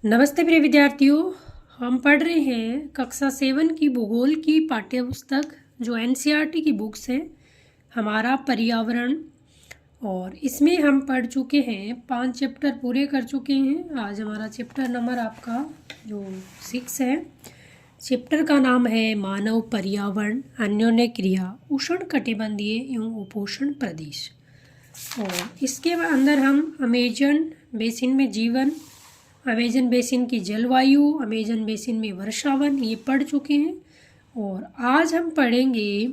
नमस्ते प्रिय विद्यार्थियों। हम पढ़ रहे हैं कक्षा 7 की भूगोल की पाठ्य पुस्तक जो एनसीईआरटी की बुक्स है हमारा पर्यावरण। और इसमें हम पढ़ चुके हैं 5 चैप्टर पूरे कर चुके हैं। आज हमारा चैप्टर नंबर आपका जो 6 है। चैप्टर का नाम है मानव पर्यावरण अन्योन्य क्रिया उष्ण कटिबंधीय एवं उपोष्ण प्रदेश। और इसके अंदर हम अमेजन बेसिन में जीवन, अमेजन बेसिन की जलवायु, अमेजन बेसिन में वर्षावन ये पढ़ चुके हैं। और आज हम पढ़ेंगे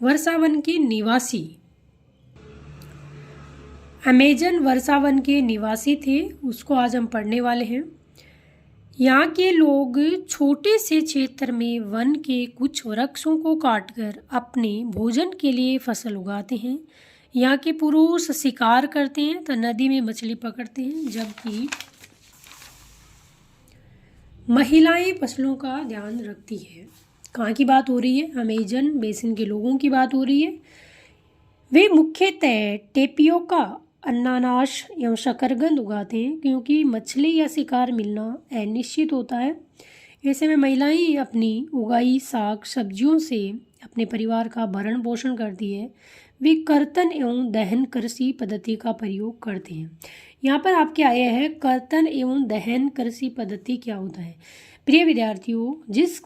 वर्षावन के निवासी। अमेजन वर्षावन के निवासी थे, उसको आज हम पढ़ने वाले हैं। यहाँ के लोग छोटे से क्षेत्र में वन के कुछ वृक्षों को काटकर अपने भोजन के लिए फसल उगाते हैं। यहाँ के पुरुष शिकार करते हैं तो नदी में मछली पकड़ते हैं, जबकि महिलाएं फसलों का ध्यान रखती है। कहाँ की बात हो रही है? अमेजन बेसिन के लोगों की बात हो रही है। वे मुख्यतः टेपियोका, अनानास एवं शकरकंद उगाते हैं क्योंकि मछली या शिकार मिलना अनिश्चित होता है। ऐसे में महिलाएं अपनी उगाई साग सब्जियों से अपने परिवार का भरण पोषण करती है। वे कर्तन एवं दहन कृषि पद्धति का प्रयोग करते हैं। यहाँ पर आपके आया है कर्तन एवं दहन कृषि पद्धति क्या होता है। प्रिय विद्यार्थियों, जिस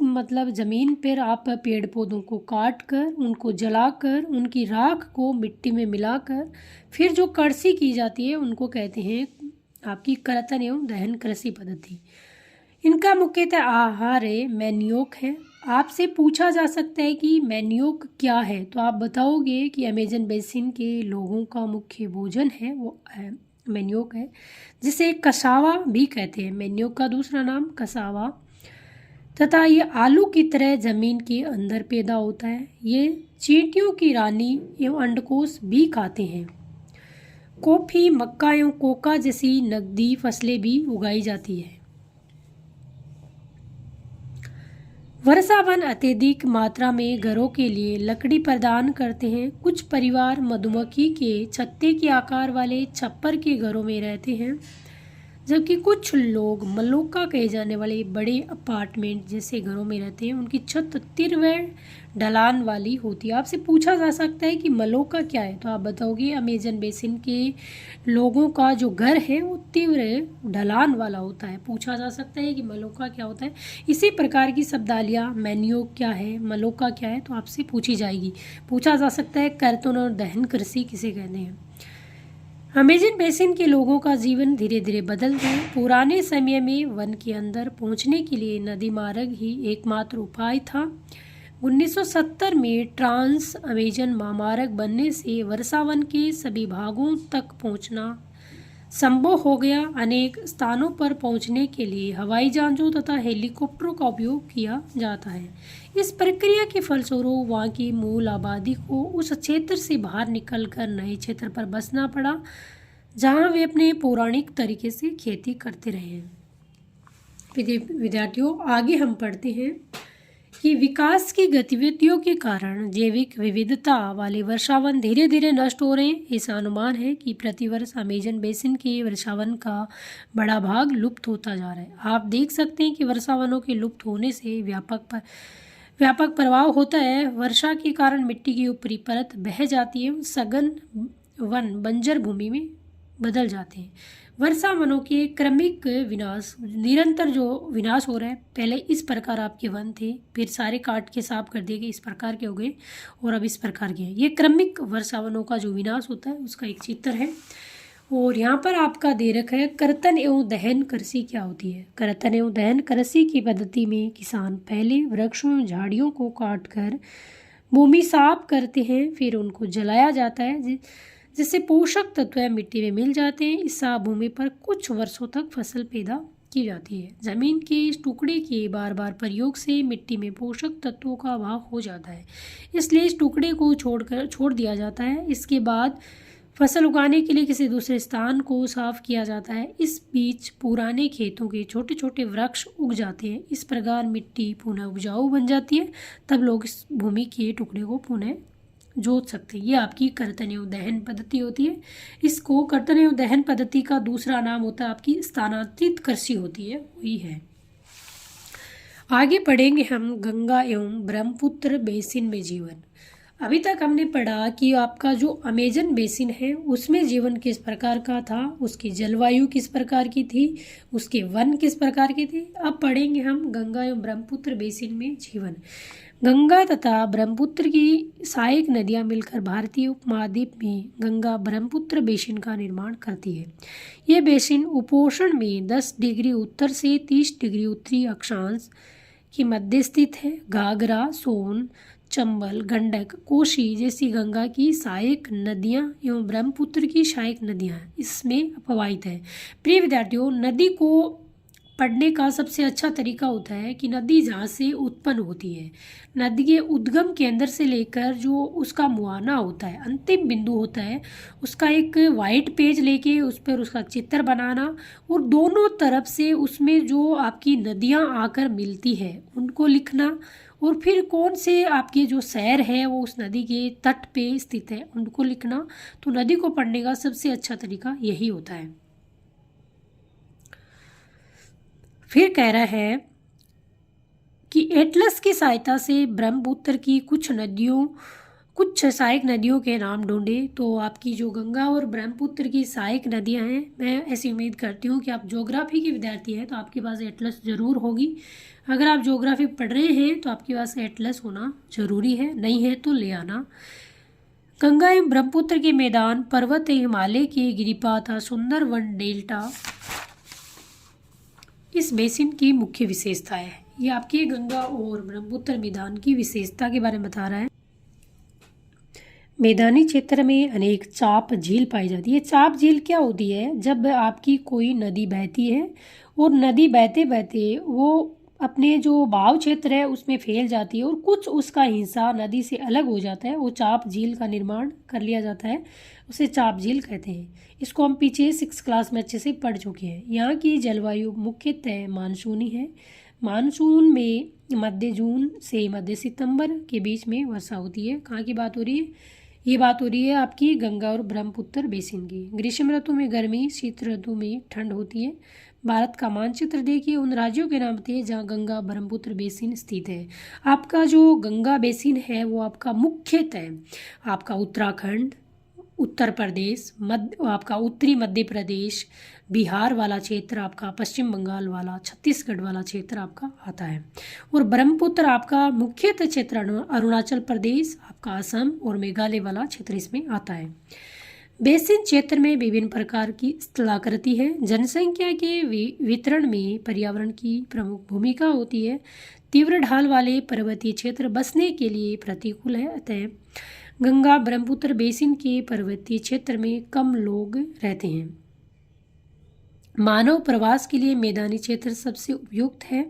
ज़मीन पर आप पेड़ पौधों को काट कर उनको जलाकर उनकी राख को मिट्टी में मिलाकर फिर जो कृषि की जाती है उनको कहते हैं आपकी कर्तन एवं दहन कृषि पद्धति। इनका मुख्यतः आहार है मैन्योक है। आपसे पूछा जा सकता है कि मैन्योक क्या है, तो आप बताओगे कि अमेजन बेसिन के लोगों का मुख्य भोजन है वो मैन्योक है, जिसे कसावा भी कहते हैं। मैन्योक का दूसरा नाम कसावा, तथा ये आलू की तरह जमीन के अंदर पैदा होता है। ये चींटियों की रानी एवं अंडकोश भी खाते हैं। कॉफी, मक्का एवं कोका जैसी नकदी फसलें भी उगाई जाती है। वर्षावन अत्यधिक मात्रा में घरों के लिए लकड़ी प्रदान करते हैं। कुछ परिवार मधुमक्खी के छत्ते के आकार वाले छप्पर के घरों में रहते हैं, जबकि कुछ लोग मलोका कहे जाने वाले बड़े अपार्टमेंट जैसे घरों में रहते हैं। उनकी छत तीव्र ढलान वाली होती है। आपसे पूछा जा सकता है कि मलोका क्या है, तो आप बताओगे अमेजन बेसिन के लोगों का जो घर है वो तीव्र ढलान वाला होता है। पूछा जा सकता है कि मलोका क्या होता है। इसी प्रकार की शब्दावलियाँ मैन्योक क्या है, मलोका क्या है, तो आपसे पूछी जाएगी। पूछा जा सकता है कर्तन और दहन कृषि किसे कहते हैं। अमेजन बेसिन के लोगों का जीवन धीरे धीरे बदल गया। पुराने समय में वन के अंदर पहुंचने के लिए नदी मार्ग ही एकमात्र उपाय था। 1970 में ट्रांस अमेजन महामार्ग बनने से वर्षावन के सभी भागों तक पहुंचना संभव हो गया। अनेक स्थानों पर पहुंचने के लिए हवाई जहाज़ों तथा हेलीकॉप्टरों का उपयोग किया जाता है। इस प्रक्रिया के फलस्वरूप वहाँ की मूल आबादी को उस क्षेत्र से बाहर निकलकर नए क्षेत्र पर बसना पड़ा, जहाँ वे अपने पौराणिक तरीके से खेती करते रहे। विद्यार्थियों, आगे हम पढ़ते हैं कि विकास की गतिविधियों के कारण जैविक विविधता वाले वर्षावन धीरे धीरे नष्ट हो रहे हैं। ऐसा अनुमान है कि प्रतिवर्ष अमेजन बेसिन के वर्षावन का बड़ा भाग लुप्त होता जा रहा है। आप देख सकते हैं कि वर्षावनों के लुप्त होने से व्यापक प्रभाव होता है। वर्षा के कारण मिट्टी की ऊपरी परत बह जाती है, सघन वन बंजर भूमि में बदल जाते हैं। वर्षा वनों के क्रमिक विनाश, निरंतर जो विनाश हो रहा है, पहले इस प्रकार आपके वन थे, फिर सारे काट के साफ कर दिए गए, इस प्रकार के हो गए और अब इस प्रकार के हैं। ये क्रमिक वर्षा वनों का जो विनाश होता है उसका एक चित्र है। और यहाँ पर आपका दे रखा है कर्तन एवं दहन कृषि क्या होती है। कर्तन एवं दहन कृषि की पद्धति में किसान पहले वृक्षों एवं झाड़ियों को काट कर भूमि साफ करते हैं, फिर उनको जलाया जाता है जिससे पोषक तत्व मिट्टी में मिल जाते हैं। इस साफ भूमि पर कुछ वर्षों तक फसल पैदा की जाती है। जमीन के इस टुकड़े के बार बार प्रयोग से मिट्टी में पोषक तत्वों का अभाव हो जाता है, इसलिए इस टुकड़े को छोड़ दिया जाता है। इसके बाद फसल उगाने के लिए किसी दूसरे स्थान को साफ किया जाता है। इस बीच पुराने खेतों के छोटे छोटे वृक्ष उग जाते हैं। इस प्रकार मिट्टी पुनः उपजाऊ बन जाती है। तब लोग इस भूमि के टुकड़े को पुनः जोत सकते हैं। ये आपकी कर्तन एवं दहन पद्धति होती है। इसको कर्तन एवं दहन पद्धति का दूसरा नाम होता है आपकी स्थानांतरित कृषि होती है, वही है। आगे पढ़ेंगे हम गंगा एवं ब्रह्मपुत्र बेसिन में जीवन। अभी तक हमने पढ़ा कि आपका जो अमेजन बेसिन है उसमें जीवन किस प्रकार का था, उसकी जलवायु किस प्रकार की थी, उसके वन किस प्रकार के थे। अब पढ़ेंगे हम गंगा एवं ब्रह्मपुत्र बेसिन में जीवन। गंगा तथा ब्रह्मपुत्र की सहायक नदियां मिलकर भारतीय उपमहाद्वीप में गंगा ब्रह्मपुत्र बेसिन का निर्माण करती है। यह बेसिन उपोष्ण में 10 डिग्री उत्तर से 30 डिग्री उत्तरी अक्षांश की मध्य स्थित है। घाघरा, सोन, चंबल, गंडक, कोसी जैसी गंगा की सहायक नदियां एवं ब्रह्मपुत्र की सहायक नदियां इसमें प्रवाहित है। प्रिय विद्यार्थियों, नदी को पढ़ने का सबसे अच्छा तरीका होता है कि नदी जहाँ से उत्पन्न होती है, नदी के उद्गम केंद्र से लेकर जो उसका मुहाना होता है, अंतिम बिंदु होता है, उसका एक वाइट पेज लेके उस पर उसका चित्र बनाना और दोनों तरफ से उसमें जो आपकी नदियाँ आकर मिलती है उनको लिखना, और फिर कौन से आपके जो शहर है वो उस नदी के तट पे स्थित है उनको लिखना। तो नदी को पढ़ने का सबसे अच्छा तरीका यही होता है। फिर कह रहा है कि एटलस की सहायता से ब्रह्मपुत्र की कुछ सहायक नदियों के नाम ढूंढे। तो आपकी जो गंगा और ब्रह्मपुत्र की सहायक नदियां हैं, मैं ऐसी उम्मीद करती हूँ कि आप ज्योग्राफी के विद्यार्थी हैं तो आपके पास एटलस जरूर होगी। अगर आप ज्योग्राफी पढ़ रहे हैं तो आपके पास एटलस होना जरूरी है, नहीं है तो ले आना। गंगा एवं ब्रह्मपुत्र के मैदान, पर्वत, हिमालय के गिरिपात, सुंदर वन डेल्टा इस बेसिन की मुख्य विशेषता है। ये आपके गंगा और ब्रह्मपुत्र मैदान की विशेषता के बारे में बता रहा है। मैदानी क्षेत्र में अनेक चाप झील पाई जाती है। चाप झील क्या होती है? जब आपकी कोई नदी बहती है और नदी बहते बहते वो अपने जो बहाव क्षेत्र है उसमें फैल जाती है और कुछ उसका हिस्सा नदी से अलग हो जाता है, वो चाप झील का निर्माण कर लिया जाता है, उसे चाप झील कहते हैं। इसको हम पीछे 6 क्लास में अच्छे से पढ़ चुके हैं। यहाँ की जलवायु मुख्यतः मानसूनी है। मानसून में मध्य जून से मध्य सितंबर के बीच में वर्षा होती है। कहाँ की बात हो रही है? ये बात हो रही है आपकी गंगा और ब्रह्मपुत्र बेसिन की। ग्रीष्म ऋतु में गर्मी, शीत ऋतु में ठंड होती है। भारत का मानचित्र देखिए, उन राज्यों के नाम बताइए जहाँ गंगा ब्रह्मपुत्र बेसिन स्थित है। आपका जो गंगा बेसिन है वो आपका मुख्यतः आपका उत्तराखंड, उत्तर प्रदेश, आपका उत्तरी मध्य प्रदेश, बिहार वाला क्षेत्र, आपका पश्चिम बंगाल वाला, छत्तीसगढ़ वाला क्षेत्र आपका आता है। और ब्रह्मपुत्र आपका मुख्यतः क्षेत्र अरुणाचल प्रदेश, आपका असम और मेघालय वाला क्षेत्र इसमें आता है। बेसिन क्षेत्र में विभिन्न प्रकार की स्थलाकृति है। जनसंख्या के वितरण में पर्यावरण की प्रमुख भूमिका होती है। तीव्र ढाल वाले पर्वतीय क्षेत्र बसने के लिए प्रतिकूल है, अतः गंगा ब्रह्मपुत्र बेसिन के पर्वतीय क्षेत्र में कम लोग रहते हैं। मानव प्रवास के लिए मैदानी क्षेत्र सबसे उपयुक्त है।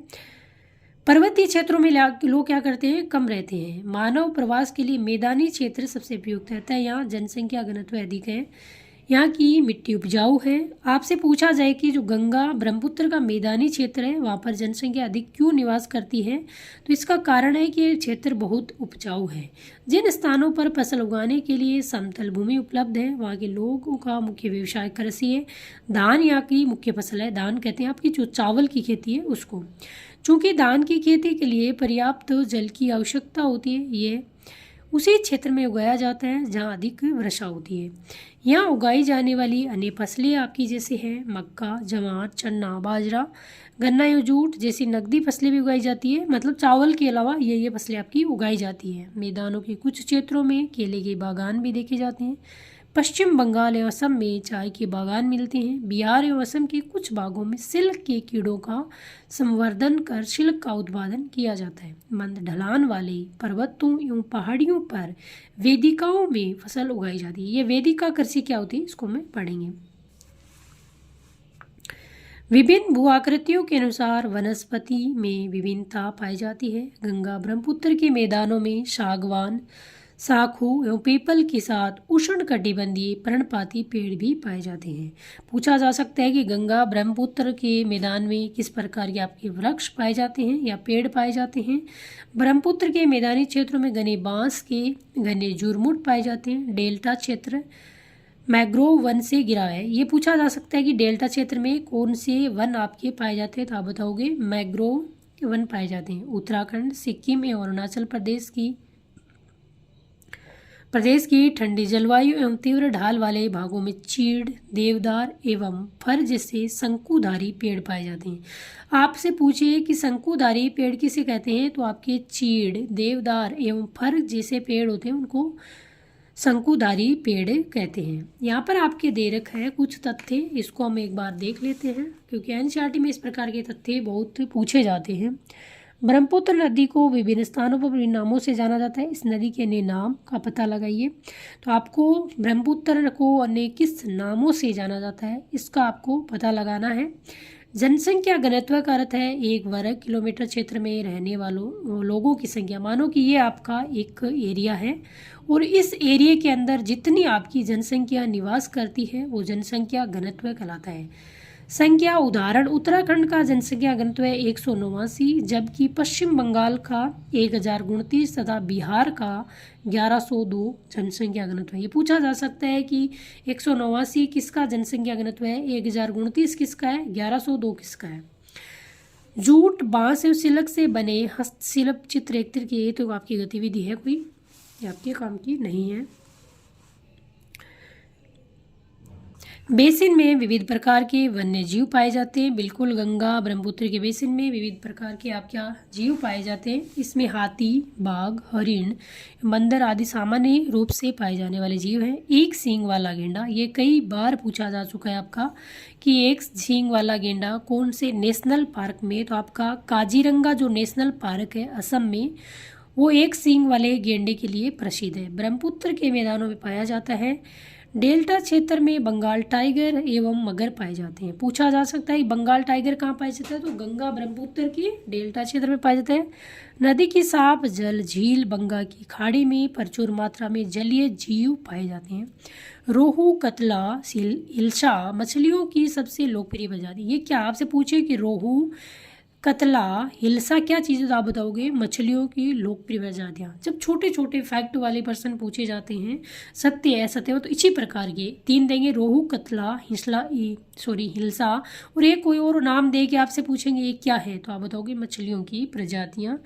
पर्वतीय क्षेत्रों में लोग क्या करते हैं? कम रहते हैं। मानव प्रवास के लिए मैदानी क्षेत्र सबसे उपयुक्त रहता है। यहाँ जनसंख्या घनत्व अधिक है, यहाँ की मिट्टी उपजाऊ है। आपसे पूछा जाए कि जो गंगा ब्रह्मपुत्र का मैदानी क्षेत्र है वहाँ पर जनसंख्या अधिक क्यों निवास करती है, तो इसका कारण है कि ये क्षेत्र बहुत उपजाऊ है। जिन स्थानों पर फसल उगाने के लिए समतल भूमि उपलब्ध है वहाँ के लोगों का मुख्य व्यवसाय कृषि है। धान यहाँ की मुख्य फसल है। धान कहते हैं आपकी जो चावल की खेती है उसको। चूँकि धान की खेती के लिए पर्याप्त जल की आवश्यकता होती है, ये उसी क्षेत्र में उगाया जाता है जहाँ अधिक वर्षा होती है। यहाँ उगाई जाने वाली अन्य फसलें आपकी जैसे हैं मक्का, जवार, चना, बाजरा, गन्ना या जूट जैसी नकदी फसलें भी उगाई जाती है। मतलब चावल के अलावा ये फसलें आपकी उगाई जाती हैं। मैदानों के कुछ क्षेत्रों में केले के बागान भी देखे जाते हैं। पश्चिम बंगाल एवं असम में चाय के बागान मिलते हैं। बिहार एवं असम के कुछ भागों में सिल्क के कीड़ों का संवर्धन कर सिल्क का उत्पादन किया जाता है। मंद ढलान वाले पर्वतों एवं पहाड़ियों पर वेदिकाओं में फसल उगाई जाती है। ये वेदिका कृषि क्या होती है इसको मैं पढ़ेंगे। विभिन्न भू आकृतियों के अनुसार वनस्पति में विभिन्नता पाई जाती है। गंगा ब्रह्मपुत्र के मैदानों में सागवान, साखू एवं पीपल के साथ उष्णकटिबंधीय पर्णपाती पेड़ भी पाए जाते हैं। पूछा जा सकता है कि गंगा ब्रह्मपुत्र के मैदान में किस प्रकार के आपके वृक्ष पाए जाते हैं या पेड़ पाए जाते हैं। ब्रह्मपुत्र के मैदानी क्षेत्रों में घने बांस के घने जुरमुट पाए जाते हैं। डेल्टा क्षेत्र मैंग्रोव वन से घिरा है। ये पूछा जा सकता है कि डेल्टा क्षेत्र में कौन से वन आपके पाए जाते हैं, तो आप बताओगे मैंग्रोव वन पाए जाते हैं। उत्तराखंड, सिक्किम एवं अरुणाचल प्रदेश की ठंडी जलवायु एवं तीव्र ढाल वाले भागों में चीड़, देवदार एवं फर जैसे शंकुधारी पेड़ पाए जाते हैं। आपसे पूछिए कि शंकुधारी पेड़ किसे कहते हैं, तो आपके चीड़, देवदार एवं फर जैसे पेड़ होते हैं उनको शंकुधारी पेड़ कहते हैं। यहाँ पर आपके दे रखा है कुछ तथ्य, इसको हम एक बार देख लेते हैं क्योंकि एनसीईआरटी में इस प्रकार के तथ्य बहुत पूछे जाते हैं। ब्रह्मपुत्र नदी को विभिन्न स्थानों पर विभिन्न नामों से जाना जाता है। इस नदी के अन्य नाम का पता लगाइए। तो आपको ब्रह्मपुत्र को अन्य किस नामों से जाना जाता है, इसका आपको पता लगाना है। जनसंख्या घनत्व का अर्थ है 1 वर्ग किलोमीटर क्षेत्र में रहने वालों लोगों की संख्या। मानो कि ये आपका एक एरिया है और इस एरिया के अंदर जितनी आपकी जनसंख्या निवास करती है वो जनसंख्या घनत्व कहलाता है। संख्या उदाहरण, उत्तराखंड का जनसंख्या घनत्व है 189, जबकि पश्चिम बंगाल का 1039 तथा बिहार का 1102 जनसंख्या घनत्व है। ये पूछा जा सकता है कि 189 किसका जनसंख्या घनत्व है, 1029 किसका है, 1102 किसका है। जूट, बांस एवं सिल्क से बने हस्तशिल्प चित्र एक तरह की तो आपकी गतिविधि है कोई, ये आपके काम की नहीं है। बेसिन में विविध प्रकार के वन्य जीव पाए जाते हैं। बिल्कुल, गंगा ब्रह्मपुत्र के बेसिन में विविध प्रकार के आप क्या जीव पाए जाते हैं। इसमें हाथी, बाघ, हरिण, बंदर आदि सामान्य रूप से पाए जाने वाले जीव हैं। एक सींग वाला गेंडा, ये कई बार पूछा जा चुका है आपका कि एक सींग वाला गेंडा कौन से नेशनल पार्क में, तो आपका काजीरंगा जो नेशनल पार्क है असम में, वो एक सींग वाले गेंडे के लिए प्रसिद्ध है। ब्रह्मपुत्र के मैदानों में पाया जाता है। डेल्टा क्षेत्र में बंगाल टाइगर एवं मगर पाए जाते हैं। पूछा जा सकता है बंगाल टाइगर कहाँ पाया जाता है, तो गंगा ब्रह्मपुत्र की डेल्टा क्षेत्र में पाया जाता है। नदी की सांप, जल झील, गंगा की खाड़ी में प्रचुर मात्रा में जलीय जीव पाए जाते हैं। रोहू, कतला, हिल्सा मछलियों की सबसे लोकप्रिय प्रजाति। ये क्या आपसे पूछे कि रोहू, कतला, हिल्सा क्या चीज़ें, तो आप बताओगे मछलियों की लोकप्रिय प्रजातियाँ। जब छोटे छोटे फैक्ट वाले पर्सन पूछे जाते हैं, सत्य है असत्य हो, तो इसी प्रकार के 3 देंगे, रोहू, कतला, हिल्सा, और एक कोई और नाम दे के आपसे पूछेंगे ये क्या है, तो आप बताओगे मछलियों की प्रजातियाँ।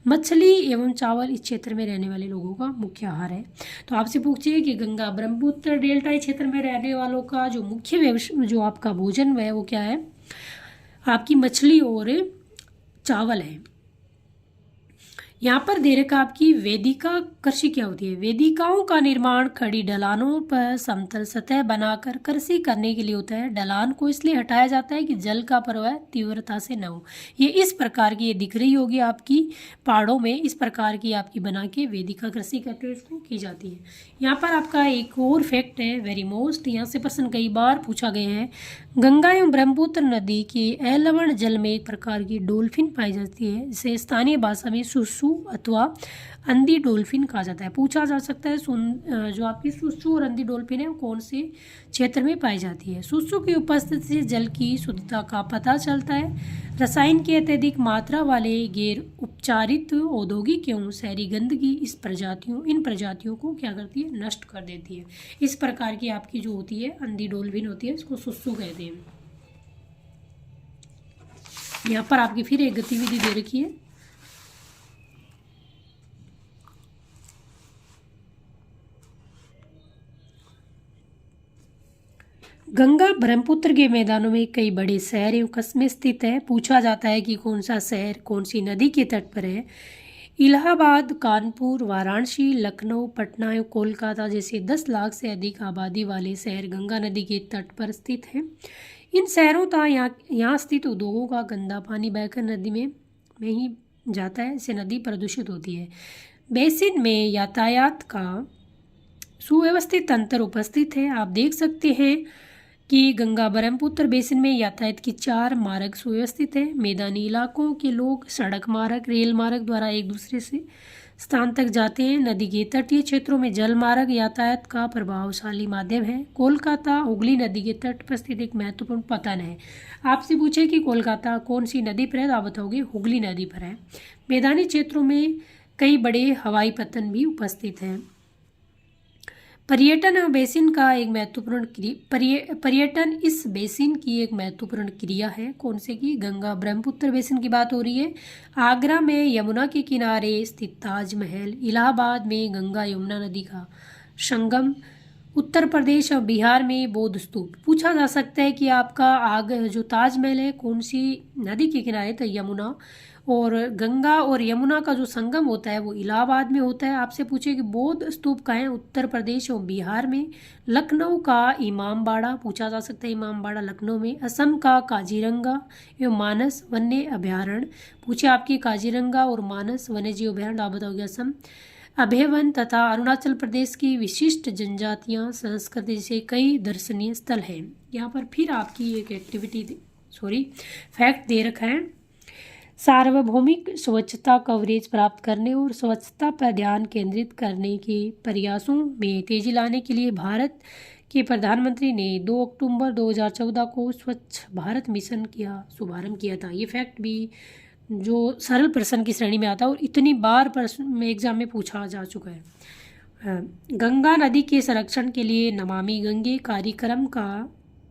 मछली एवं चावल इस क्षेत्र में रहने वाले लोगों का मुख्य आहार है। तो आपसे पूछिए कि गंगा ब्रह्मपुत्र डेल्टा क्षेत्र में रहने वालों का जो मुख्य जो आपका भोजन है वो क्या है, आपकी मछली और चावल है। यहाँ पर दे रखा आपकी वेदिका कृषि क्या होती है। वेदिकाओं का निर्माण खड़ी ढलानों पर समतल सतह बनाकर कृषि करने के लिए होता है। ढलान को इसलिए हटाया जाता है कि जल का प्रवाह तीव्रता से न हो। ये इस प्रकार की ये दिख रही होगी आपकी पहाड़ों में, इस प्रकार की आपकी बना के वेदिका कृषि करते हुए इसको की जाती है। यहाँ पर आपका एक और फैक्ट है वेरी मोस्ट, यहाँ से प्रश्न कई बार पूछा गया है। गंगा एवं ब्रह्मपुत्र नदी के अलवण जल में एक प्रकार की डोल्फिन पाई जाती है, जिसे स्थानीय भाषा में सुसु अथवा अंधी डोल्फिन कहा जाता है। पूछा जा सकता है जो आपकी सुसु और अंधी डोल्फिन है वो कौन से क्षेत्र में पाई जाती है। सुसु की उपस्थिति से जल की शुद्धता का पता चलता है। रसायन की अत्यधिक मात्रा वाले गैर उपचारित औद्योगिक एवं शहरी गंदगी इन प्रजातियों को क्या करती है, नष्ट कर देती है। इस प्रकार की आपकी जो होती है अंधी डोल्फिन होती है, इसको सुसु कहते हैं। यहाँ पर आपकी फिर एक गतिविधि दे रखी है। गंगा ब्रह्मपुत्र के मैदानों में कई बड़े शहर एवं कस्बे स्थित है। पूछा जाता है कि कौन सा शहर कौन सी नदी के तट पर है। इलाहाबाद, कानपुर, वाराणसी, लखनऊ, पटना एवं कोलकाता जैसे 10 लाख से अधिक आबादी वाले शहर गंगा नदी के तट पर स्थित हैं। इन शहरों का यहाँ स्थित उद्योगों का गंदा पानी बहकर नदी में ही जाता है, इससे नदी प्रदूषित होती है। बेसिन में यातायात का सुव्यवस्थित तंत्र उपस्थित है। आप देख सकते हैं कि गंगा ब्रह्मपुत्र बेसिन में यातायात की 4 मार्ग सुव्यवस्थित है। मैदानी इलाकों के लोग सड़क मार्ग, रेल मार्ग द्वारा एक दूसरे से स्थान तक जाते हैं। नदी के तटीय क्षेत्रों में जल मार्ग यातायात का प्रभावशाली माध्यम है। कोलकाता हुगली नदी के तट पर स्थित एक महत्वपूर्ण पतन है। आपसे पूछे कि कोलकाता कौन सी नदी पर है, आप बताओगे हुगली नदी पर है। मैदानी क्षेत्रों में कई बड़े हवाई पतन भी उपस्थित हैं। पर्यटन बेसिन का एक महत्वपूर्ण पर्यटन इस बेसिन की एक महत्वपूर्ण क्रिया है। कौन से की? गंगा ब्रह्मपुत्र बेसिन की बात हो रही है। आगरा में यमुना के किनारे स्थित ताजमहल, इलाहाबाद में गंगा यमुना नदी का संगम, उत्तर प्रदेश और बिहार में बौद्ध स्तूप। पूछा जा सकता है कि आपका जो ताजमहल है कौन सी नदी के किनारे? तो यमुना। और गंगा और यमुना का जो संगम होता है वो इलाहाबाद में होता है। आपसे पूछे कि बौद्ध स्तूप कहाँ है? उत्तर प्रदेश और बिहार में। लखनऊ का इमामबाड़ा पूछा जा सकता है, इमामबाड़ा लखनऊ में। असम का काजीरंगा एवं मानस वन्य अभयारण्य। पूछे आपकी काजीरंगा और मानस वन्य जीव अभयारण्य, आप बताओगे असम। अभयवन तथा अरुणाचल प्रदेश की विशिष्ट जनजातियां, संस्कृति से कई दर्शनीय स्थल हैं। यहाँ पर फिर आपकी एक फैक्ट दे रखा है। सार्वभौमिक स्वच्छता कवरेज प्राप्त करने और स्वच्छता पर ध्यान केंद्रित करने के प्रयासों में तेजी लाने के लिए भारत के प्रधानमंत्री ने 2 अक्टूबर 2014 को स्वच्छ भारत मिशन का शुभारंभ किया था। ये फैक्ट भी जो सरल प्रश्न की श्रेणी में आता है और इतनी बार प्रश्न में एग्जाम में पूछा जा चुका है। गंगा नदी के संरक्षण के लिए नमामि गंगे कार्यक्रम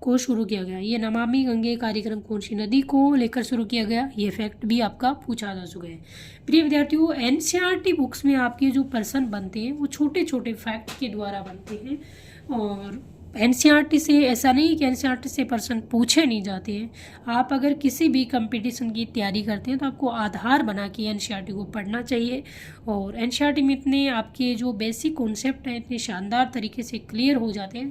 को शुरू किया गया। ये नमामि गंगे कार्यक्रम कौन सी नदी को लेकर शुरू किया गया? ये फैक्ट भी आपका पूछा जा चुका है। प्रिय विद्यार्थियों, एनसीईआरटी बुक्स में आपके जो प्रश्न बनते हैं वो छोटे छोटे फैक्ट के द्वारा बनते हैं और एनसीईआरटी से ऐसा नहीं कि एनसीईआरटी से प्रश्न पूछे नहीं जाते हैं। आप अगर किसी भी कंपटीशन की तैयारी करते हैं तो आपको आधार बना के एनसीईआरटी को पढ़ना चाहिए। और एनसीईआरटी में इतने आपके जो बेसिक कॉन्सेप्ट हैं इतने शानदार तरीके से क्लियर हो जाते हैं।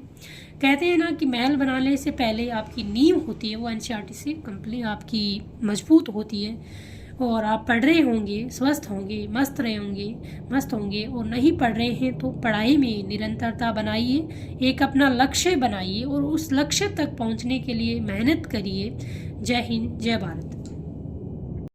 कहते हैं ना कि महल बनाने से पहले आपकी नींव होती है वो एनसीईआरटी से कंप्लीट आपकी मजबूत होती है। और आप पढ़ रहे होंगे, स्वस्थ होंगे, मस्त होंगे और नहीं पढ़ रहे हैं तो पढ़ाई में निरंतरता बनाइए, एक अपना लक्ष्य बनाइए और उस लक्ष्य तक पहुंचने के लिए मेहनत करिए। जय हिंद, जय भारत।